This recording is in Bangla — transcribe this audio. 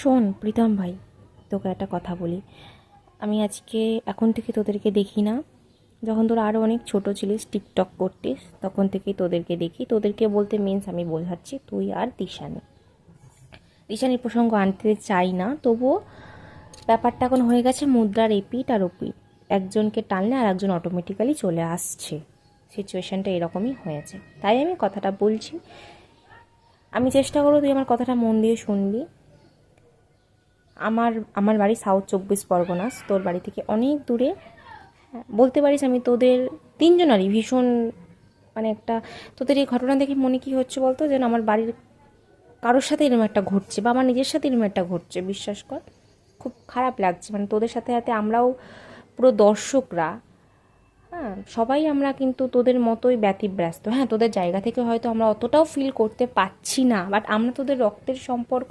শোন প্রীতম ভাই, তোকে একটা কথা বলি। আমি আজকে এখন থেকে তোদেরকে দেখি না, যখন তোরা আরও অনেক ছোট ছিলিস টিকটক করতিস তখন থেকেই তোদেরকে দেখি। তোদেরকে বলতে মিন্স আমি বোঝাচ্ছি তুই আর দিশানি। দিশানির প্রসঙ্গ আনতে চাই না, তবুও ব্যাপারটা এখন হয়ে গেছে মুদ্রার এপিট আর ওপিট। একজনকে টানলে আর একজন অটোমেটিক্যালি চলে আসছে। সিচুয়েশানটা এরকমই হয়েছে, তাই আমি কথাটা বলছি। আমি চেষ্টা করবো তুই আমার কথাটা মন দিয়ে শুনবি। আমার আমার বাড়ি সাউথ 24 পরগনাস, তোর বাড়ি থেকে অনেক দূরে। বলতে পারিস আমি তোদের তিনজনারই ভীষণ মানে একটা, তোদের এই ঘটনা দেখে মনে কি হচ্ছে বলতো, যেন আমার বাড়ির কারোর সাথে এরকম একটা ঘটছে বা আমার নিজের সাথে এরকম একটা ঘটছে। বিশ্বাস কর, খুব খারাপ লাগছে। মানে তোদের সাথে সাথে আমরাও পুরো দর্শকরা, হ্যাঁ সবাই আমরা কিন্তু তোদের মতোই ব্যতিব্যস্ত। হ্যাঁ, তোদের জায়গা থেকে হয়তো আমরা অতটাও ফিল করতে পারছি না, বাট আমরা তোদের রক্তের সম্পর্ক